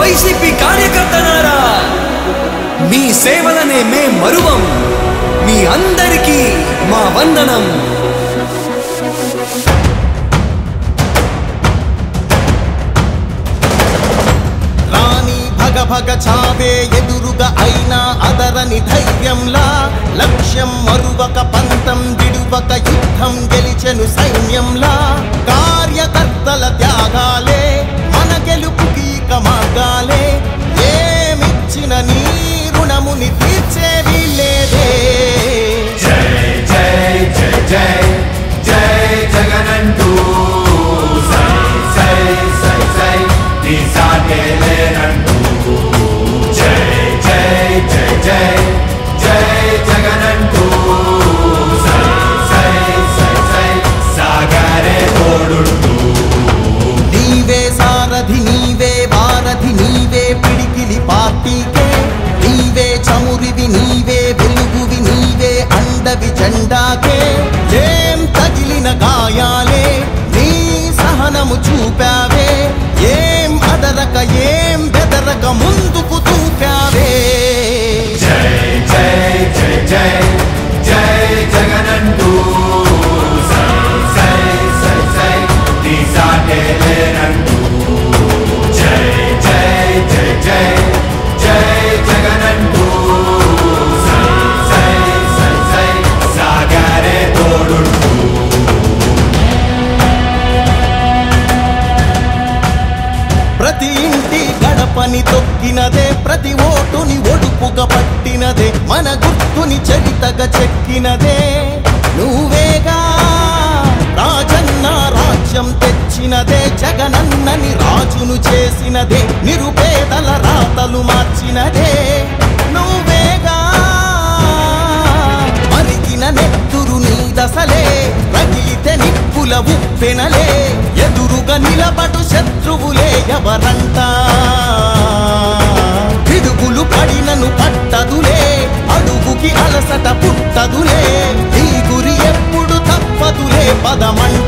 YCP కార్యకర్తలారా, మీ సేవలనే మే మరువం. మీ అందరికీ మా వందనం. భగ చావే ఎదురుగా అయినా అదరని ధైర్యంలా, లక్ష్యం మరువక పంతం విడువక యుద్ధం గెలిచెను సైన్యంలా. కార్యకర్తల త్యాగాలే మన గెలుపుకి మార్గాలే. ఏమిచ్చిన నీ రుణముని తీర్చేవి లేదే. జై జై జై జై జై జగనంటూ సై సై సై సై నీ సాటే లేనంటూ. జై జై జై జై జై జగనంటూ సై సై సై సై సాగరే తోడుంటూ. నీవే సారథి నీవే వారధి నీవే పిడికిలి పార్టీకే. నీవే చమురివి నీవే వెలుగువి నీవే అండవి జెండాకే. ఏం తగిలిన గాయాలే నీ సహనము చూపావే. ఏం అదరక ఏం బెదరక ముందుకు తూపావే. జై జై జై జై జై జగనంటూ సై సై సై సై నీ సాటే లేనంటూ. జై జై జై జై జై జగనంటూ సై సై సై సై సాగరే తోడుంటూ. ప్రతి ఇంటి గడపని తొక్కినదే, ప్రతి ఓటుని ఒడుపుగా పట్టినదే, మన గుర్తుని చరితగా చెక్కినదే నువ్వేగా. రాజన్న రాజ్యం తెచ్చినదే, జగనన్నని రాజును చేసినదే, నిరుపేదల రాతలు మార్చినదే నువ్వేగా. మరిగిన నెత్తురు నీ దశలే, రగిలితే నిప్పుల ఉప్పెనలే. ఎదురుగా నిలబడు శత్రువులే ఎవరంట. పిడుగులు పడినను పట్టదులే, అడుగుకి అలసట పుట్టదులే. ఈ గురి ఎప్పుడు తప్పదులే పదమంట.